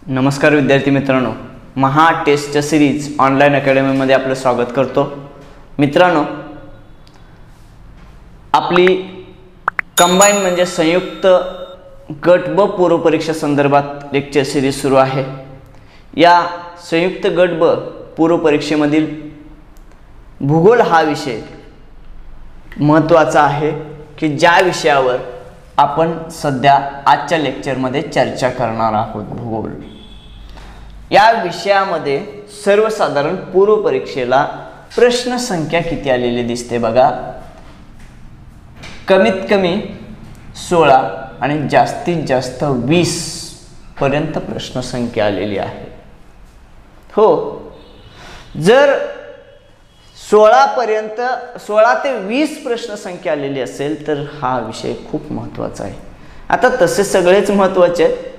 नमस्कार विद्यार्थी मित्रांनो, महा टेस्ट सिरीज ऑनलाइन अकॅडमीमध्ये आपलं स्वागत करतो। मित्रांनो, आपली कंबाईन म्हणजे संयुक्त गट ब पूर्व परीक्षा संदर्भात लेक्चर सिरीज सुरू आहे। या संयुक्त गट ब पूर्व परीक्षेमधील भूगोल हा विषय महत्त्वाचा आहे की ज्या विषयावर आपण सध्या आजच्या लेक्चरमध्ये चर्चा करणार आहोत। भूगोल या विषयामध्ये सर्वसाधारण पूर्व परीक्षेला प्रश्न संख्या किती आलेली दिसते बघा, कमीत कमी 16 आणि जास्तीत जास्त 20 पर्यंत प्रश्न संख्या आलेली आहे। हो, जर 16 ते 20 प्रश्न संख्या आलेली असेल तर हा विषय खूप महत्त्वाचा आहे। आता तसे सगळेच महत्त्वाचे आहेत।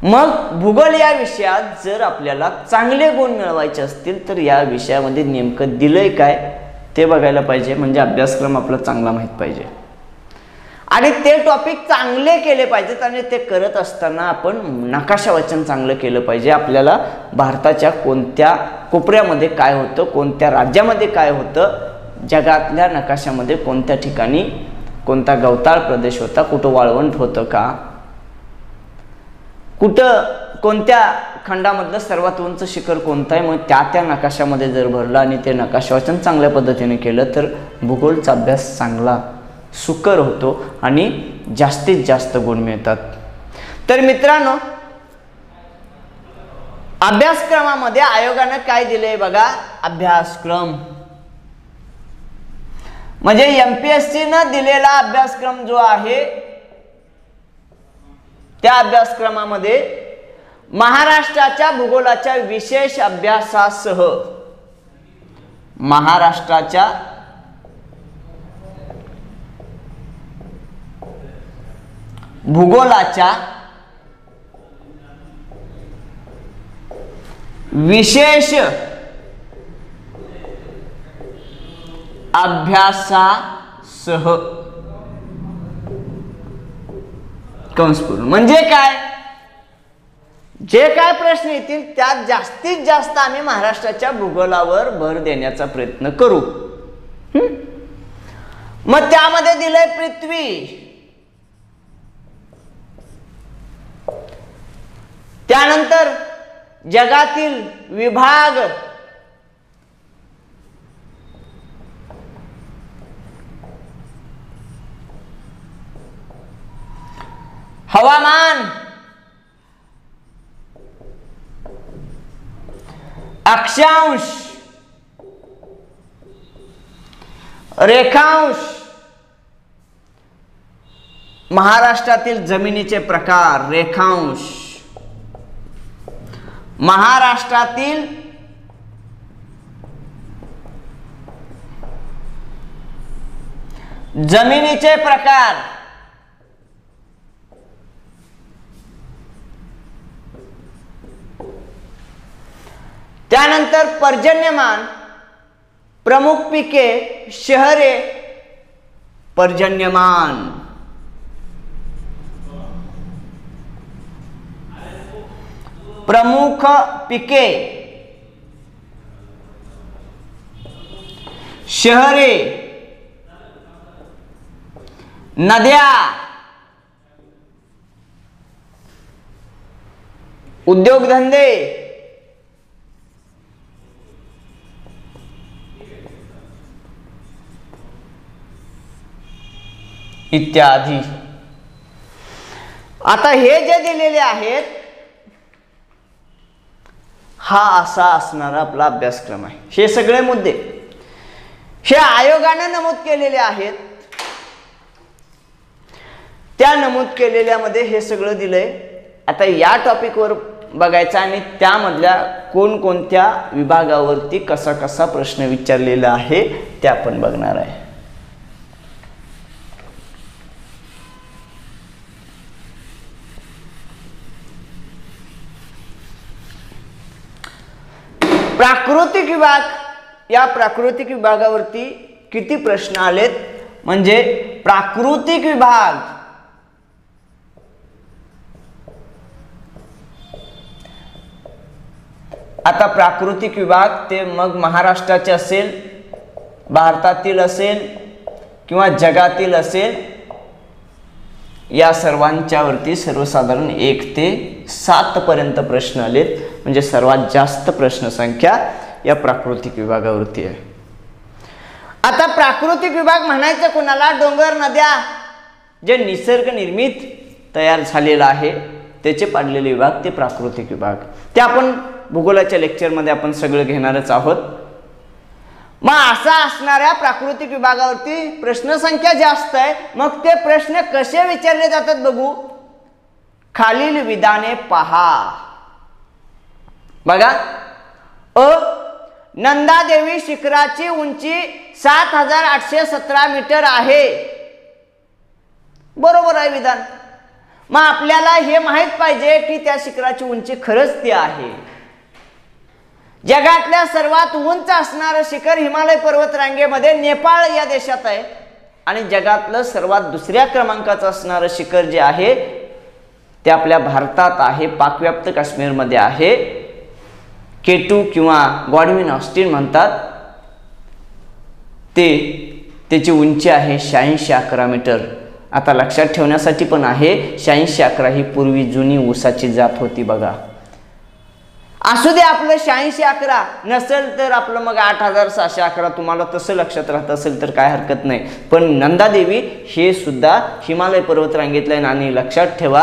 मग भूगोल या विषयात जर आपल्याला चांगले गुण मिळवायचे असतील तर या विषयामध्ये नेमकं दिलंय काय ते बघायला पाहिजे, म्हणजे अभ्यासक्रम आपला चांगला माहित पाहिजे आणि ते टॉपिक चांगले केले पाहिजेत। आणि ते करत असताना आपण नकाशा वाचन चांगलं केलं पाहिजे। आपल्याला भारताच्या कोणत्या कोपऱ्यामध्ये काय होतं, कोणत्या राज्यामध्ये काय होतं, जगातल्या नकाशामध्ये कोणत्या ठिकाणी कोणता गवताळ प्रदेश होता, कुठं वाळवंट होतं का, कुठं कोणत्या खंडामधलं सर्वात उंच शिखर कोणतं आहे, मग त्या नकाशामध्ये जर भरलं आणि ते नकाशा वाचन चांगल्या पद्धतीने केलं तर भूगोलचा अभ्यास चांगला सुकर होतो आणि जास्तीत जास्त गुण मिळतात। तर मित्रांनो, अभ्यासक्रमामध्ये आयोगाने काय दिले बघा, अभ्यासक्रम म्हणजे एमपीएससी ने दिलेला अभ्यासक्रम जो आहे त्या अभ्यासक्रमामध्ये महाराष्ट्राच्या भूगोलाच्या विशेष अभ्यासासह महाराष्ट्राच्या भूगोलाच्या विशेष अभ्यासासह कंसपूर्ण म्हणजे काय, जे काय प्रश्न येतील त्यात जास्तीत जास्त आम्ही महाराष्ट्राच्या भूगोलावर भर देण्याचा प्रयत्न करू। मग त्यामध्ये दिलंय पृथ्वी, त्यानंतर जगातील विभाग, हवामान, अक्षांश, रेखांश, महाराष्ट्रातील जमिनीचे प्रकार, रेखांश, महाराष्ट्रातील जमिनीचे प्रकार, त्यानंतर पर्जन्यमान, प्रमुख पिके, शहरे, पर्जन्यमान, प्रमुख पिके, शहरे, नद्या, उद्योगधंदे, इत्यादी। आता हे जे दिलेले आहेत हा असा असणारा आपला अभ्यासक्रम आहे। हे सगळे मुद्दे हे आयोगाने नमूद केलेले आहेत, त्या नमूद केलेल्यामध्ये हे सगळं दिलंय। आता या टॉपिकवर बघायचं आणि त्यामधल्या कोणकोणत्या विभागावरती कसा कसा प्रश्न विचारलेला आहे ते आपण बघणार आहे। प्राकृतिक विभाग, या प्राकृतिक विभागावरती किती प्रश्न आलेत म्हणजे प्राकृतिक विभाग आता प्राकृतिक विभाग ते मग महाराष्ट्राचे असेल, भारतातील असेल किंवा जगातील असेल, या सर्वांच्या वरती सर्वसाधारण 1 ते 7 पर्यंत प्रश्न आलेत, म्हणजे सर्वात जास्त प्रश्न संख्या या प्राकृतिक विभागावरती आहे. आता प्राकृतिक विभाग म्हणायचं कोणाला? डोंगर, नद्या जे निसर्ग निर्मित तयार झालेला आहे त्याचे पाडलेले विभाग ते प्राकृतिक विभाग. ते आपण भूगोलाच्या लेक्चरमध्ये आपण सगळं घेणारच आहोत. मग असा असणाऱ्या प्राकृतिक विभागावरती प्रश्न संख्या जास्त आहे. मग ते प्रश्न कसे विचारले जातात बघू. खालील विधाने पहा. बघा, नंदादेवी शिखराची उंची 7817 मीटर आहे. बरोबर आहे विधान. मग आपल्याला हे माहित पाहिजे की त्या शिखराची उंची खरंच ती आहे. जगातल्या सर्वात उंच असणारं शिखर हिमालय पर्वतरांगेमध्ये नेपाळ या देशात आहे. आणि जगातलं सर्वात दुसऱ्या क्रमांकाचं असणारं शिखर जे आहे ते आपल्या भारतात आहे, पाकव्याप्त काश्मीरमध्ये आहे. K2 किंवा गॉडविन ऑस्टिन म्हणतात. त्याची उंची आहे 8611 मीटर. आता लक्षात ठेवण्यासाठी पण आहे, 8611 ही पूर्वी जुनी ऊसाची जात होती बघा. असू दे आपलं 8611, नसेल तर आपलं मग 8611, तुम्हाला तसं लक्षात राहत असेल तर काय हरकत नाही. पण नंदादेवी हे सुद्धा हिमालय पर्वतरांगेतलं आहे. आणि लक्षात ठेवा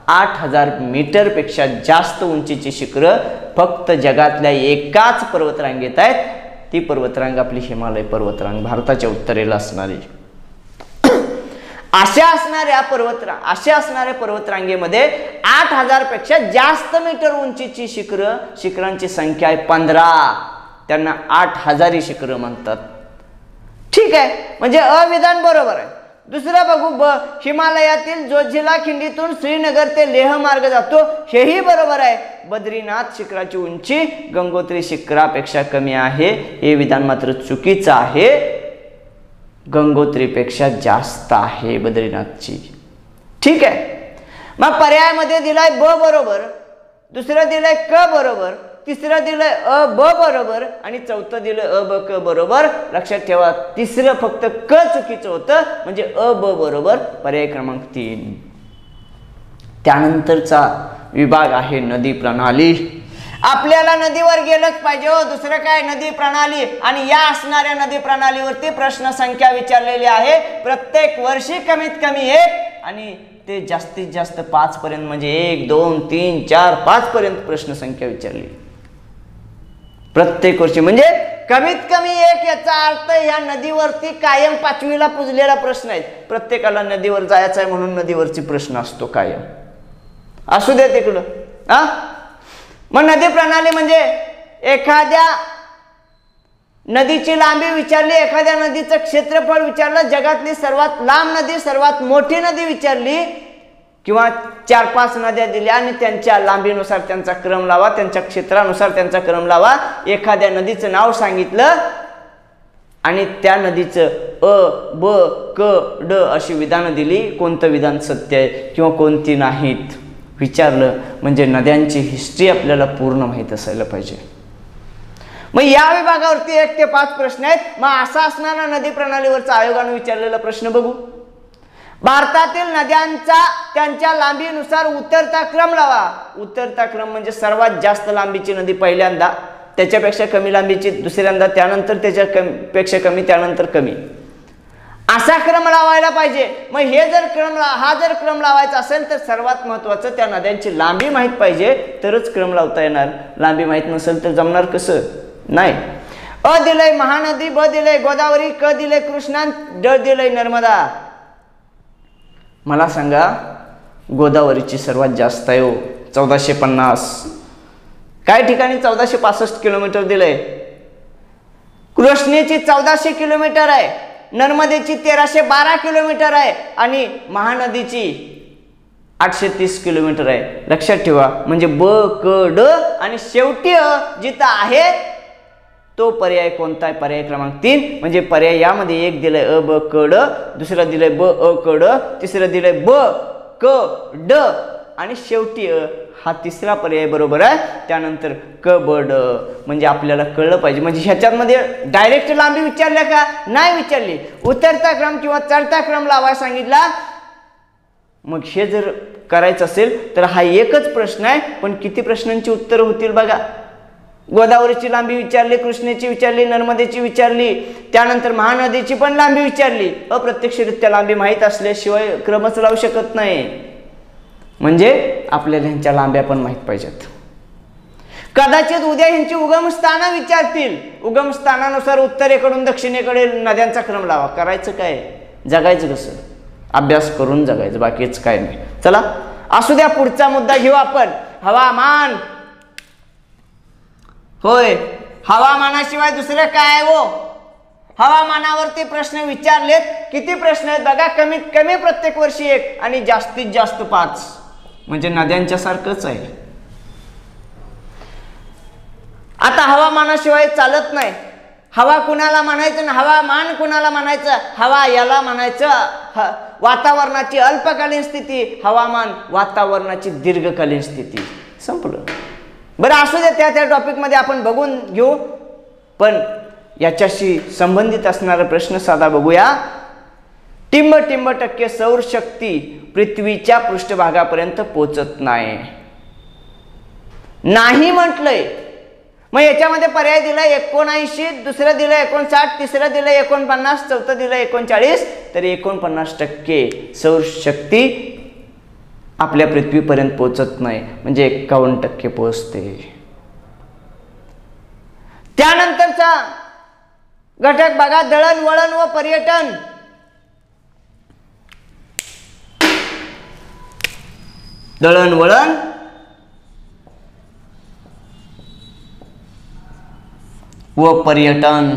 8000 मीटरपेक्षा जास्त उंचीची शिखरं फक्त जगातल्या एकाच पर्वतरांगेत आहेत. ती पर्वतरांग आपली हिमालय पर्वतरांग, भारताच्या उत्तरेला असणारी. अशा असणाऱ्या पर्वतरांगेमध्ये 8000 पेक्षा जास्त मीटर उंचीची शिखरांची संख्या आहे 15. त्यांना 8000 शिखरं म्हणतात. ठीक आहे, म्हणजे अविधान बरोबर आहे. दुसरं बघू, हिमालयातील जोजिला खिंडीतून श्रीनगर ते लेह मार्ग जातो, हेही बरोबर आहे. बद्रीनाथ शिखराची उंची गंगोत्री शिखरापेक्षा कमी आहे, हे विधान मात्र चुकीचं आहे. गंगोत्रीपेक्षा जास्त आहे बद्रीनाथची. ठीक आहे, मग पर्यायामध्ये दिलाय ब बरोबर, दुसरं दिलंय क बरोबर, तिसरं दिलंय अ ब बरोबर आणि चौथं दिलंय अ ब क बरोबर. लक्षात ठेवा, तिसरं फक्त क चुकीचं होतं, म्हणजे अ ब बरोबर, पर्याय क्रमांक 3. त्यानंतरचा विभाग आहे नदी प्रणाली. आपल्याला नदीवर गेलंच पाहिजे हो, दुसरं काय, नदी प्रणाली. आणि या असणाऱ्या नदी प्रणालीवरती प्रश्न संख्या विचारलेली आहे. प्रत्येक वर्षी कमीत कमी 1 आणि ते जास्तीत जास्त 5 पर्यंत, म्हणजे 1 2 3 4 5 पर्यंत प्रश्न संख्या विचारली प्रत्येक वर्षी. म्हणजे कमीत कमी 1, याचा अर्थ या नदीवरती कायम 5वीला पुजलेला प्रश्न आहे. प्रत्येकाला नदीवर जायचं आहे म्हणून नदीवरची प्रश्न असतो कायम. असू दे तिकडं. मग नदी प्रणाली म्हणजे एखाद्या नदीची लांबी विचारली, एखाद्या नदीचं क्षेत्रफळ विचारलं, जगातली सर्वात लांब नदी, सर्वात मोठी नदी विचारली, किंवा 4-5 नद्या दिल्या आणि त्यांच्या लांबीनुसार त्यांचा क्रम लावा, त्यांच्या क्षेत्रानुसार त्यांचा क्रम लावा. एखाद्या नदीचं नाव सांगितलं आणि त्या नदीचं अ ब क ड अशी विधानं दिली, कोणतं विधान सत्य आहे किंवा कोणती नाहीत विचारलं, म्हणजे नद्यांची हिस्ट्री आपल्याला पूर्ण माहीत असायला पाहिजे. मग या विभागावरती 1 ते 5 प्रश्न आहेत. मग असा असणारा नदी प्रणालीवरचा आयोगाने विचारलेला प्रश्न बघू. भारतातील नद्यांचा त्यांच्या लांबीनुसार उतरता क्रम लावा. उतरता क्रम म्हणजे सर्वात जास्त लांबीची नदी पहिल्यांदा, त्याच्यापेक्षा कमी लांबीची दुसऱ्यांदा, त्यानंतर त्याच्यापेक्षा कमी, त्यानंतर कमी, असा क्रम लावायला पाहिजे. मग हा जर क्रम लावायचा असेल तर सर्वात महत्वाचं त्या नद्यांची लांबी माहीत पाहिजे, तरच क्रम लावता येणार. लांबी माहीत नसेल तर जमणार कसं? नाही. अ दिलंय महानदी, ब दिलंय गोदावरी, क दिलंय कृष्णा, ड दिलंय नर्मदा. मला सांगा, गोदावरीची सर्वात जास्त आहे हो, 1450. काही ठिकाणी 1465 किलोमीटर दिलंय. कृष्णेची 1400 किलोमीटर आहे, नर्मदेची 1312 किलोमीटर आहे आणि महानदीची 830 किलोमीटर आहे. लक्षात ठेवा, म्हणजे ब क ड आणि शेवटी जिथं आहे तो पर्याय कोणता आहे? पर्याय क्रमांक 3. म्हणजे पर्याय यामध्ये 1 दिलंय अ ब क ड, दुसरा दिलंय ब अ क ड, तिसरं दिलंय ब क ड आणि शेवटी अ हा तिसरा पर्याय बरोबर आहे. त्यानंतर क ब ड म्हणजे आपल्याला कळलं पाहिजे. म्हणजे ह्याच्यामध्ये डायरेक्ट लांबी विचारल्या का नाही विचारली. उतरता क्रम किंवा चढता क्रम लावायला सांगितला. मग हे जर करायचं असेल तर हा एकच प्रश्न आहे, पण किती प्रश्नांची उत्तरं होतील बघा. गोदावरीची लांबी विचारली, कृष्णेची विचारली, नर्मदेची विचारली, त्यानंतर महानदीची पण लांबी विचारली. अप्रत्यक्षरित्या लांबी माहीत असल्याशिवाय क्रमच लावू शकत नाही. म्हणजे आपल्याला ह्यांच्या लांब्या पण माहीत पाहिजेत. कदाचित उद्या ह्यांची उगमस्थानं विचारतील. उगमस्थानानुसार उत्तरेकडून दक्षिणेकडे नद्यांचा क्रम लावा. करायचं काय, जगायचं कसं, अभ्यास करून जगायचं, बाकीच काय नाही. चला असू द्या, पुढचा मुद्दा घेऊ आपण. हवामान. होय, हवामानाशिवाय दुसरं काय हो. हवामानावरती प्रश्न विचारलेत. किती प्रश्न आहेत बघा. कमीत कमी प्रत्येक वर्षी 1 आणि जास्तीत जास्त 5. म्हणजे नद्यांच्या सारखंच आहे. आता हवामानाशिवाय चालत नाही. हवा कुणाला म्हणायचं ना हवामान कुणाला म्हणायचं. हवा याला म्हणायचं वातावरणाची अल्पकालीन स्थिती, हवामान वातावरणाची दीर्घकालीन स्थिती. संपलं. बरं असू दे, त्या टॉपिकमध्ये आपण बघून घेऊ. पण याच्याशी संबंधित असणारा प्रश्न साधा बघूया. टिंब टक्के सौरशक्ती पृथ्वीच्या पृष्ठभागापर्यंत पोहोचत नाही म्हटलंय. मग याच्यामध्ये पर्याय दिलाय 79, दुसरं दिलंय 59, तिसरं दिलंय 49, चौथं दिलंय 39. तर 49% सौरशक्ती आपल्या पृथ्वीपर्यंत पोहोचत नाही, म्हणजे 51% पोहोचते. त्यानंतरचा घटक बघा, दळणवळण व पर्यटन. दळणवळण व पर्यटन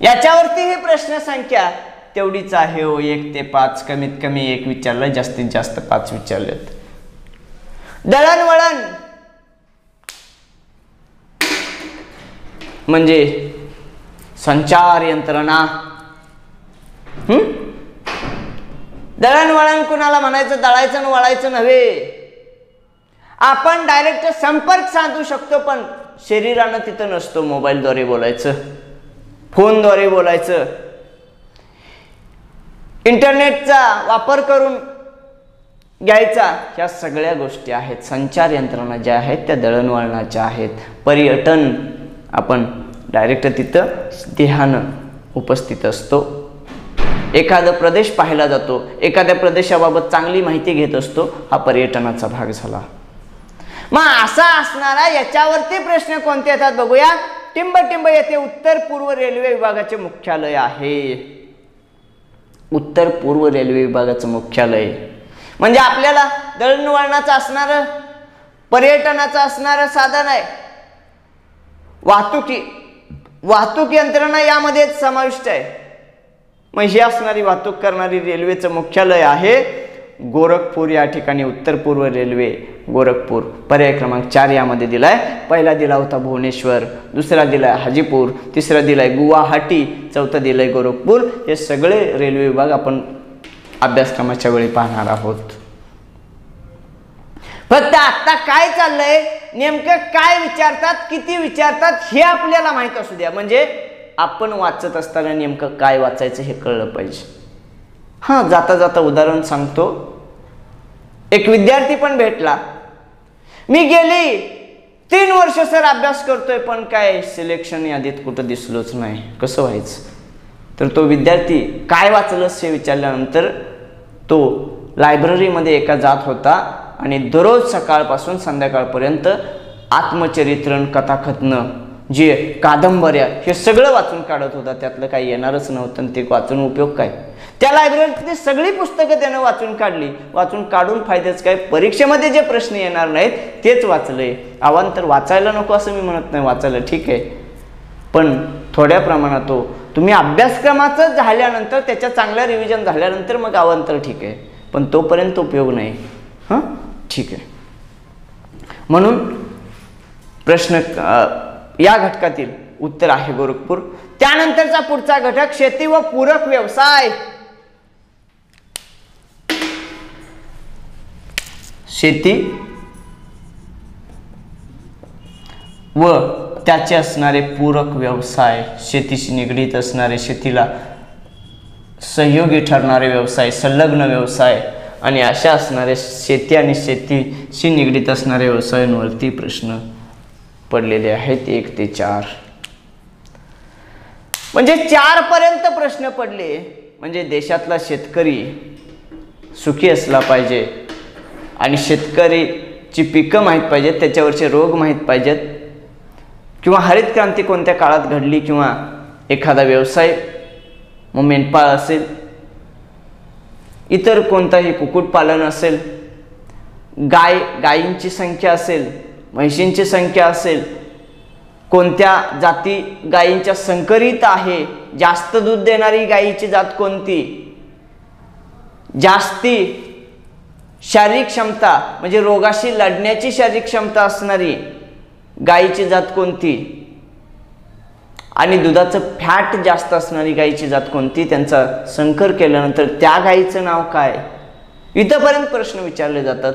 याच्यावरती ही प्रश्न संख्या तेवढीच आहे हो. 1 ते 5, कमीत कमी 1 विचारलं, जास्तीत जास्त 5 विचारलेत. दळणवळण म्हणजे संचार यंत्रणा. दळणवळण कुणाला म्हणायचं, दळायचं आणि वळायचं नव्हे. आपण डायरेक्ट संपर्क साधू शकतो, पण शरीरानं तिथं नसतो. मोबाईलद्वारे बोलायचं, फोनद्वारे बोलायचं, इंटरनेटचा वापर करून घ्यायचा. ह्या सगळ्या गोष्टी आहेत. संचार यंत्रणा ज्या आहेत त्या दळणवळणाच्या आहेत. पर्यटन आपण डायरेक्ट तिथं देहानं उपस्थित असतो. एखादा प्रदेश पाहायला जातो, एखाद्या प्रदेशाबाबत चांगली माहिती घेत असतो. हा पर्यटनाचा भाग झाला. मग असा असणारा याच्यावरती प्रश्न कोणते येतात बघूया. टिंब येथे उत्तर पूर्व रेल्वे विभागाचे मुख्यालय आहे. उत्तर पूर्व रेल्वे विभागाचं मुख्यालय म्हणजे आपल्याला दळणवळणाचं असणारं, पर्यटनाचं असणारं साधन आहे. वाहतूक यंत्रणा यामध्ये समाविष्ट आहे. मग ही असणारी वाहतूक करणारी रेल्वेचं मुख्यालय आहे गोरखपूर या ठिकाणी. उत्तर पूर्व रेल्वे गोरखपूर. पर्याय क्रमांक 4 यामध्ये दिलाय. पहिला दिला होता भुवनेश्वर, दुसरा दिलाय हाजीपूर, तिसरा दिलाय गुवाहाटी, चौथा दिलाय गोरखपूर. हे सगळे रेल्वे विभाग आपण अभ्यासक्रमाच्या वेळी पाहणार आहोत. फक्त आता काय चाललंय, नेमकं काय विचारतात, किती विचारतात हे आपल्याला माहित असू द्या. म्हणजे आपण वाचत असताना नेमकं काय वाचायचं हे कळलं पाहिजे. जाता जाता उदाहरण सांगतो. एक विद्यार्थी पण भेटला. मी गेली 3 वर्ष सर अभ्यास करतोय, पण काय सिलेक्शन यादीत कुठं दिसलोच नाही, कसं व्हायचं. तर तो विद्यार्थी काय वाचलंस हे विचारल्यानंतर तो लायब्ररीमध्ये एका जात होता आणि दररोज सकाळपासून संध्याकाळपर्यंत आत्मचरित्रण, कथाकथनं, जे कादंबऱ्या हे सगळं वाचून काढत होता. त्यातलं काही येणारच नव्हतं. ते वाचून उपयोग काय. त्या लायब्ररीतली सगळी पुस्तकं त्यानं वाचून काढली. वाचून काढून फायद्याच काय. परीक्षेमध्ये जे प्रश्न येणार नाहीत तेच वाचले. अवांतर वाचायला नको असं मी म्हणत नाही, वाचायला ठीक आहे, पण थोड्या प्रमाणात हो. तुम्ही अभ्यासक्रमाचं झाल्यानंतर, त्याच्या चांगल्या रिव्हिजन झाल्यानंतर मग अवांतर ठीक आहे, पण तोपर्यंत उपयोग नाही. ठीक आहे. म्हणून प्रश्न या घटकातील उत्तर आहे गोरखपूर. त्यानंतरचा पुढचा घटक शेती व पूरक व्यवसाय. शेती व त्याचे असणारे पूरक व्यवसाय, शेतीशी निगडीत असणारे, शेतीला सहयोगी ठरणारे व्यवसाय, संलग्न व्यवसाय आणि अशा असणारे शेती आणि शेतीशी निगडीत असणाऱ्या व्यवसायांवरती प्रश्न पडलेले आहेत 1 ते 4. म्हणजे 4 पर्यंत प्रश्न पडले. म्हणजे देशातला शेतकरी सुखी असला पाहिजे आणि शेतकरीची पिकं माहीत पाहिजेत, त्याच्यावरचे रोग माहीत पाहिजेत, किंवा हरित क्रांती कोणत्या काळात घडली, किंवा एखादा व्यवसाय मग मेंढपाळ असेल, इतर कोणताही कुक्कुटपालन असेल, गायींची संख्या असेल, म्हशींची संख्या असेल, कोणत्या जाती गायींच्या संकरित आहे, जास्त दूध देणारी गायीची जात कोणती, जास्ती शारीरिक क्षमता म्हणजे रोगाशी लढण्याची शारीरिक क्षमता असणारी गायीची जात कोणती, आणि दुधाचं फॅट जास्त असणारी गायीची जात कोणती, त्यांचा संकर केल्यानंतर त्या गायीचं नाव काय, इथपर्यंत प्रश्न विचारले जातात.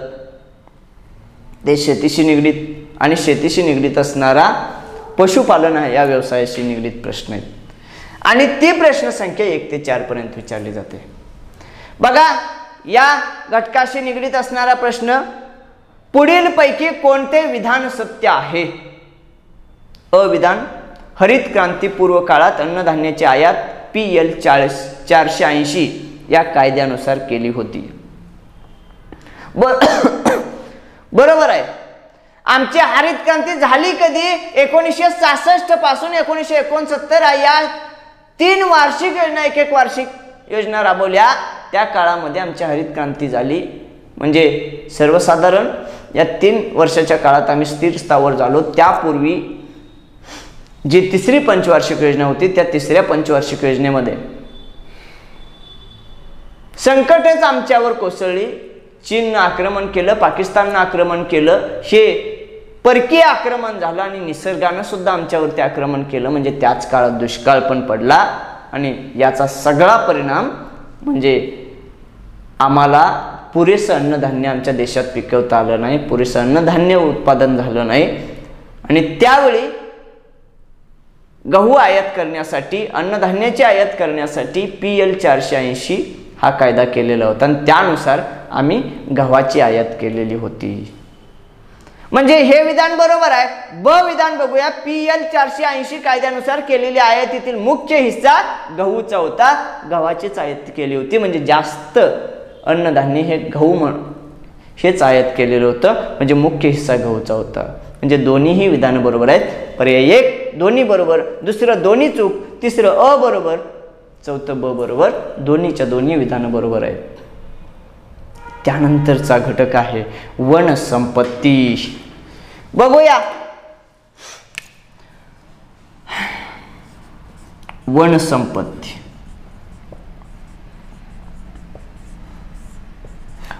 ते शेतीशी निगडीत आणि शेतीशी निगडीत असणारा पशुपालन आहे या व्यवसायाशी निगडीत प्रश्न आहेत. आणि ती प्रश्न संख्या 1 ते 4 पर्यंत विचारली जाते. बघा, या घटकाशी निगडीत असणारा प्रश्न, पुढील पैकी कोणते विधान सत्य आहे? अ विधान, हरित क्रांती पूर्व काळात अन्नधान्याची आयात PL 480 या कायद्यानुसार केली होती. बरोबर आहे. आमची हरित क्रांती झाली कधी? 1966 पासून 1969 या 3 वार्षिक योजना, एक वार्षिक योजना राबवल्या, त्या काळामध्ये आमची हरित क्रांती झाली. म्हणजे सर्वसाधारण या 3 वर्षाच्या काळात आम्ही स्थिर स्थावर झालो. त्यापूर्वी जी 3री पंचवार्षिक योजना होती, त्या 3ऱ्या पंचवार्षिक योजनेमध्ये संकटच आमच्यावर कोसळली. चीननं आक्रमण केलं, पाकिस्ताननं आक्रमण केलं, हे परकीय आक्रमण झालं आणि निसर्गानं सुद्धा आमच्यावरती आक्रमण केलं. म्हणजे त्याच काळात दुष्काळ पण पडला आणि याचा सगळा परिणाम म्हणजे आम्हाला पुरेसं अन्नधान्य आमच्या देशात पिकवता आलं नाही, पुरेसं अन्नधान्य उत्पादन झालं नाही. आणि त्यावेळी गहू आयात करण्यासाठी, अन्नधान्याची आयात करण्यासाठी PL 480 हा कायदा केलेला होता आणि त्यानुसार आम्ही गव्हाची आयात केलेली होती. म्हणजे हे विधान बरोबर आहे. ब विधान बघूया. PL 480 कायद्यानुसार केलेली आयातीतील मुख्य हिस्सा गहूचा होता, गव्हाचीच आयात केली होती. म्हणजे जास्त अन्नधान्य हे गहू हेच आयात केलेलं होतं, म्हणजे मुख्य हिस्सा गहूचा होता. म्हणजे दोन्हीही विधान बरोबर आहेत. पर्याय 1 दोन्ही बरोबर, दुसरं दोन्ही चूक, तिसरं अ बरोबर, चौथं ब बरोबर. दोन्हीच्या दोन्ही विधान बरोबर आहेत. त्यानंतरचा घटक आहे वनसंपत्ती. बघूया, वनसंपत्ती.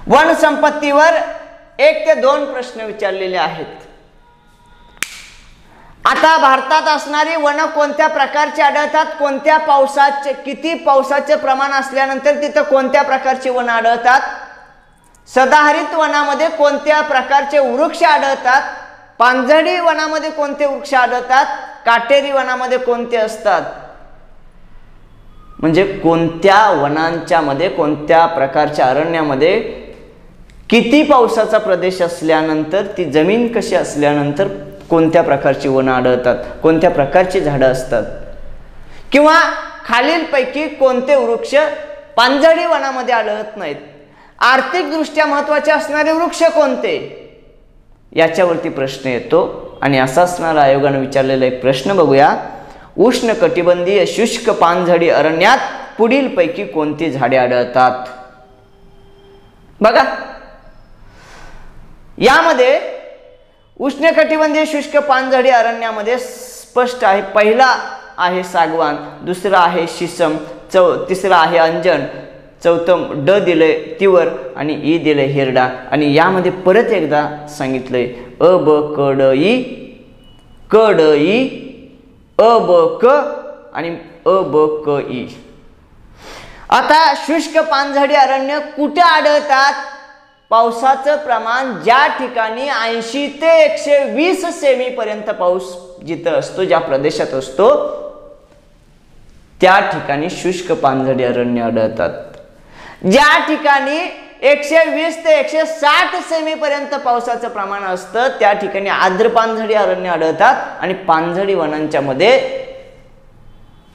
वनसंपत्तीवर 1 ते 2 प्रश्न विचारलेले आहेत. आता भारतात असणारी वन कोणत्या प्रकारची आढळतात? कोणत्या पावसाचे, किती पावसाचे प्रमाण असल्यानंतर तिथं कोणत्या प्रकारची वन आढळतात? सदाहरित वनामध्ये कोणत्या प्रकारचे वृक्ष आढळतात? पानझडी वनामध्ये कोणते वृक्ष आढळतात? काटेरी वनामध्ये कोणते असतात? म्हणजे कोणत्या वनांच्या मध्ये, कोणत्या प्रकारच्या अरण्यामध्ये किती पावसाचा प्रदेश असल्यानंतर, ती जमीन कशी असल्यानंतर कोणत्या प्रकारची वनं आढळतात, कोणत्या प्रकारची झाडं असतात, किंवा खालीलपैकी कोणते वृक्ष पानझडी वनामध्ये आढळत नाहीत. आर्थिक दृष्ट्या महत्त्वाचे असणारे वृक्ष कोणते, याच्यावरती प्रश्न येतो. आणि असा असणारा आयोगाने विचारलेला एक प्रश्न बघूया. उष्णकटिबंधीय शुष्क पानझडी अरण्यात पुढीलपैकी कोणती झाडे आढळतात? बघा, यामध्ये उष्णकटिबंधीय शुष्क पानझडी अरण्यामध्ये स्पष्ट आहे. पहिला आहे सागवान, दुसरा आहे शिसम, तिसरा आहे अंजन, चौथं ड दिलंय तिवर आणि ई दिलंय हिरडा. आणि यामध्ये परत एकदा सांगितलंय अ ब क ड ई, क ड ई, अ ब क आणि अ ब क ई. आता शुष्क पानझडी अरण्य कुठे आढळतात? पावसाचं प्रमाण ज्या ठिकाणी 80 ते 120 सेमी पर्यंत पाऊस जिथं असतो, ज्या प्रदेशात असतो, त्या ठिकाणी शुष्क पानझडी अरण्य आढळतात. ज्या ठिकाणी 120 ते 160 सेमी पर्यंत पावसाचं प्रमाण असतं त्या ठिकाणी आर्द्र पानझडी अरण्य आढळतात. आणि पानझडी वनांच्या मध्ये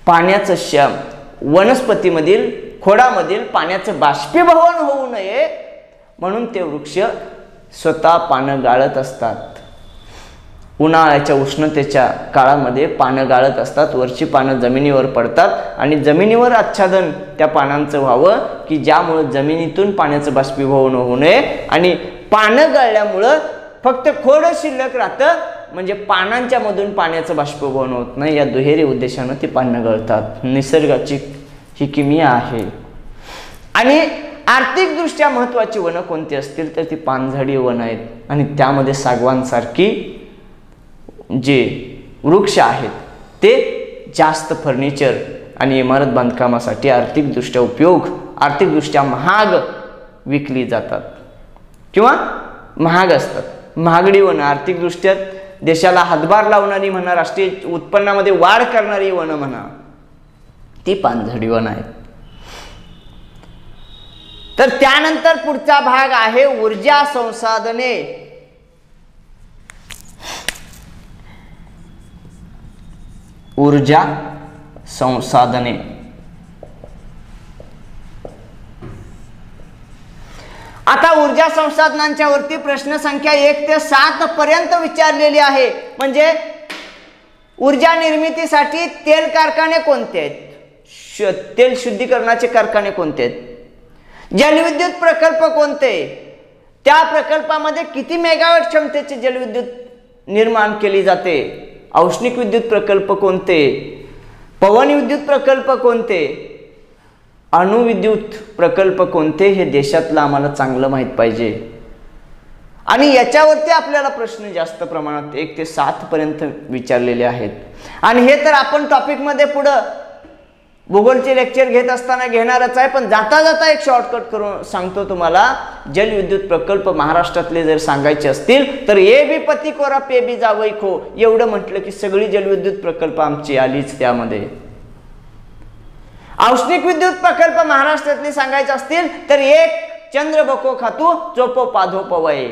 पाण्याचं वनस्पतीमधील खोडामधील पाण्याचं बाष्पीभवन होऊ नये म्हणून ते वृक्ष स्वतः पानं गाळत असतात. उन्हाळ्याच्या उष्णतेच्या काळामध्ये पानं गाळत असतात, वरची पानं जमिनीवर पडतात आणि जमिनीवर आच्छादन त्या पानांचं व्हावं की ज्यामुळं जमिनीतून पाण्याचं बाष्पीभवन होऊ नये. आणि पानं गाळल्यामुळं फक्त खोड शिल्लक राहतं, म्हणजे पानांच्या मधून पाण्याचं बाष्पीभवन होत नाही. या दुहेरी उद्देशानं ती पानं गळतात. निसर्गाची ही किमया आहे. आणि आर्थिकदृष्ट्या महत्त्वाची वनं कोणती असतील तर ती पानझडी वन आहेत. आणि त्यामध्ये सागवानसारखी जे वृक्ष आहेत ते जास्त फर्निचर आणि इमारत बांधकामासाठी आर्थिकदृष्ट्या महाग विकली जातात किंवा महाग असतात. महागडी वनं, आर्थिकदृष्ट्या देशाला हातभार लावणारी म्हणा, राष्ट्रीय उत्पन्नामध्ये वाढ करणारी वनं म्हणा, ती पानझडी वन आहेत. तर त्यानंतर पुढचा भाग आहे ऊर्जा संसाधने. ऊर्जा संसाधने. आता ऊर्जा संसाधनांच्या वरती प्रश्न संख्या 1 ते 7 पर्यंत विचारलेली आहे. म्हणजे ऊर्जा निर्मितीसाठी तेल कारखाने कोणते आहेत, तेल शुद्धीकरणाचे कारखाने कोणते आहेत, जलविद्युत प्रकल्प कोणते, त्या प्रकल्पामध्ये किती मेगावॅट क्षमतेचे जलविद्युत निर्माण केली जाते, औष्णिक विद्युत प्रकल्प कोणते, पवन विद्युत प्रकल्प कोणते, अणुविद्युत प्रकल्प कोणते, हे देशातलं आम्हाला चांगलं माहित पाहिजे. आणि याच्यावरती आपल्याला प्रश्न जास्त प्रमाणात 1 ते 7 पर्यंत विचारलेले आहेत. आणि हे तर आपण टॉपिकमध्ये पुढं भूगोलचे लेक्चर घेत असताना घेणारच आहे. पण जाता जाता एक शॉर्टकट करून सांगतो तुम्हाला. जलविद्युत प्रकल्प महाराष्ट्रातले जर सांगायचे असतील तर ए बी पती कोरा पे बी जावई खो, एवढं म्हटलं की सगळी जलविद्युत प्रकल्प आमची आलीच त्यामध्ये. औष्णिक विद्युत प्रकल्प महाराष्ट्रातले सांगायचे असतील तर एक चंद्र बको खातू चोपो पाधो पवय.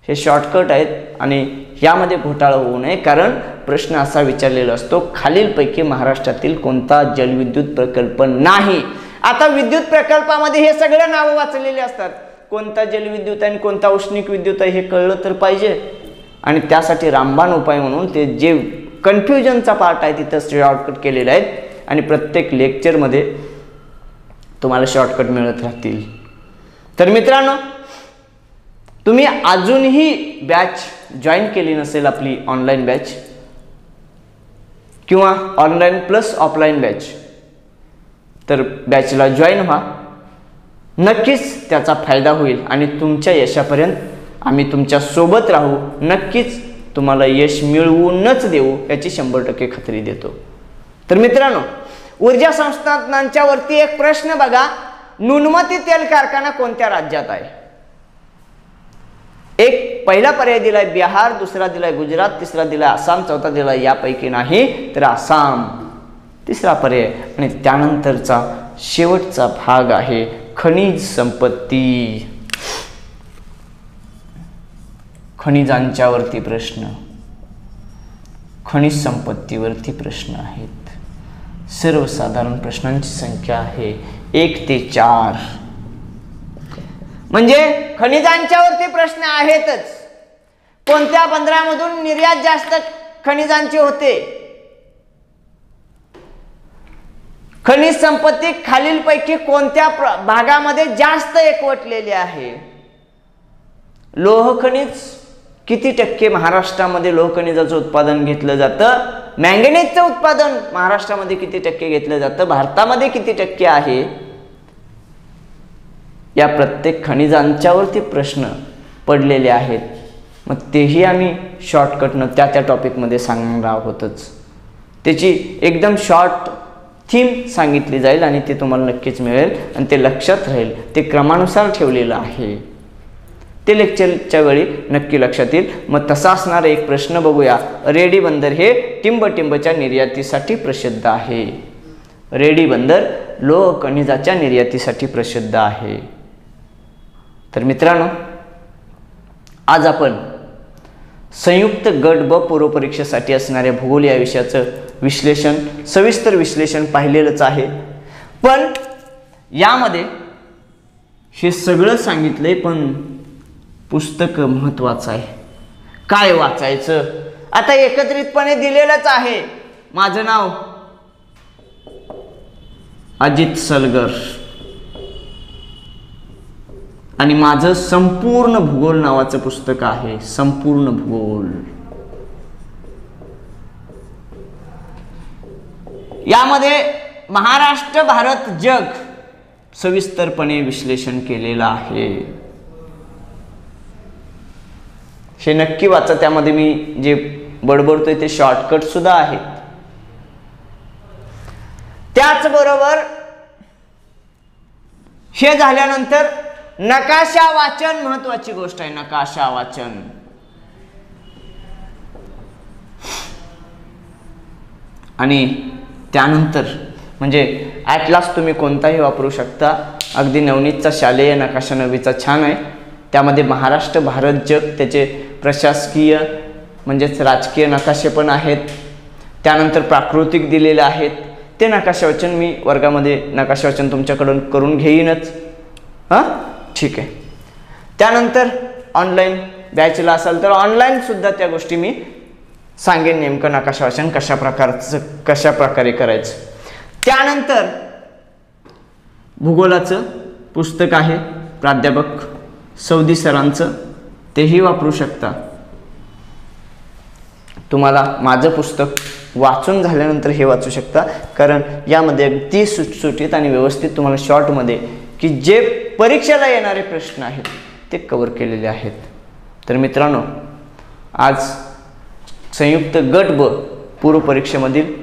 हे शॉर्टकट आहेत आणि यामध्ये घोटाळा होऊ नये. कारण प्रश्न असा विचारलेला असतो, खालीलपैकी महाराष्ट्रातील कोणता जलविद्युत प्रकल्प नाही. आता विद्युत प्रकल्पामध्ये हे सगळे नावं वाचलेले असतात. कोणता जलविद्युत आणि कोणता औष्णिक विद्युत आहे हे कळलं तर पाहिजे. आणि त्यासाठी रामबाण उपाय म्हणून ते जे कन्फ्युजनचा पार्ट आहे तिथं शॉर्टकट केलेला आहे. आणि प्रत्येक लेक्चरमध्ये तुम्हाला शॉर्टकट मिळत राहतील. तर मित्रांनो, तुम्ही अजूनही बॅच जॉईन केली नसेल आपली ऑनलाईन बॅच किंवा ऑनलाईन प्लस ऑफलाईन बॅच, तर बॅचला जॉईन व्हा. नक्कीच त्याचा फायदा होईल आणि तुमच्या यशापर्यंत आम्ही तुमच्या सोबत राहू. नक्कीच तुम्हाला यश मिळवूनच देऊ याची 100% खात्री देतो. तर मित्रांनो, ऊर्जा संसाधनांच्या वरती एक प्रश्न बघा. नुनमती तेल कारखाना कोणत्या राज्यात आहे? एक पहिला पर्याय दिलाय बिहार, दुसरा दिलाय गुजरात, तिसरा दिलाय आसाम, चौथा दिलाय यापैकी नाही तर आसाम, तिसरा पर्याय. आणि त्यानंतरचा शेवटचा भाग आहे खनिज संपत्ती. खनिजांच्या वरती प्रश्न, खनिज संपत्तीवरती प्रश्न आहेत. सर्वसाधारण प्रश्नांची संख्या आहे 1 ते 4. म्हणजे खनिजांच्या वरती प्रश्न आहेतच. कोणत्या बंदरामधून निर्यात जास्त खनिजांची होते? खनिज संपत्ती खालीलपैकी कोणत्या भागामध्ये जास्त एकवटलेली आहे? लोह खनिज किती टक्के महाराष्ट्रामध्ये लोह खनिजाचं उत्पादन घेतलं जातं? मॅंगनीजचं उत्पादन महाराष्ट्रामध्ये किती टक्के घेतलं जातं? भारतामध्ये किती टक्के आहे? या प्रत्येक खनिजांच्यावरती प्रश्न पडलेले आहेत. मग तेही आम्ही शॉर्टकटनं त्या टॉपिकमध्ये सांगणार आहोतच. त्याची एकदम शॉर्ट थीम सांगितली जाईल आणि ते तुम्हाला नक्कीच मिळेल आणि ते लक्षात राहील. ते क्रमानुसार ठेवलेलं आहे, ते लेक्चरच्या वेळी नक्की लक्षात येईल. मग तसा असणारा एक प्रश्न बघूया. रेडी बंदर हे टिंबटिंबच्या निर्यातीसाठी प्रसिद्ध आहे. रेडी बंदर लोह खनिजाच्या निर्यातीसाठी प्रसिद्ध आहे. तर मित्रांनो, आज आपण संयुक्त गट ब पूर्व परीक्षेसाठी असणाऱ्या भूगोल या विषयाचं विश्लेषण, सविस्तर विश्लेषण पाहिलेलंच आहे. पण यामध्ये हे सगळं सांगितलंय, पण पुस्तक महत्वाचं आहे. काय वाचायचं आता एकत्रितपणे दिलेलंच आहे. माझं नाव अजित सलगर आणि माझं संपूर्ण भूगोल नावाचं पुस्तक आहे. संपूर्ण भूगोल यामध्ये महाराष्ट्र, भारत, जग सविस्तरपणे विश्लेषण केलेलं आहे. हे नक्की वाचा. त्यामध्ये मी जे बडबडतोय ते शॉर्टकट सुद्धा आहेत. त्याचबरोबर हे झाल्यानंतर नकाशा वाचन महत्वाची गोष्ट आहे. नकाशा वाचन आणि त्यानंतर म्हणजे ॲटलास तुम्ही कोणताही वापरू शकता. अगदी नवनीतचा शालेय नकाशा 9वीचा छान आहे. त्यामध्ये महाराष्ट्र, भारत, जग त्याचे प्रशासकीय म्हणजेच राजकीय नकाशे पण आहेत. त्यानंतर प्राकृतिक दिलेले आहेत. ते नकाशा वाचन मी वर्गामध्ये नकाशा वाचन तुमच्याकडून करून घेईनच. ठीक आहे. त्यानंतर ऑनलाईन बॅचला असाल तर ऑनलाईन सुद्धा त्या गोष्टी मी सांगेन, नेमकं नकाशा वाचन कशा प्रकारे करायचं. त्यानंतर भूगोलाचं पुस्तक आहे प्राध्यापक सौदी सरांचं, तेही वापरू शकता. तुम्हाला माझं पुस्तक वाचून झाल्यानंतर हे वाचू शकता, कारण यामध्ये अगदी सुटसुटीत आणि व्यवस्थित तुम्हाला शॉर्टमध्ये की जे परीक्षेला येणारे प्रश्न आहेत ते कव्हर केलेले आहेत. तर मित्रांनो, आज संयुक्त गट ब पूर्व परीक्षेमधील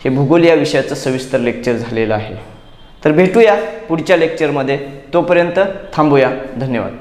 हे भूगोल या विषयाचं सविस्तर लेक्चर झालेलं आहे. तर भेटूया पुढच्या लेक्चरमध्ये. तोपर्यंत थांबूया. धन्यवाद.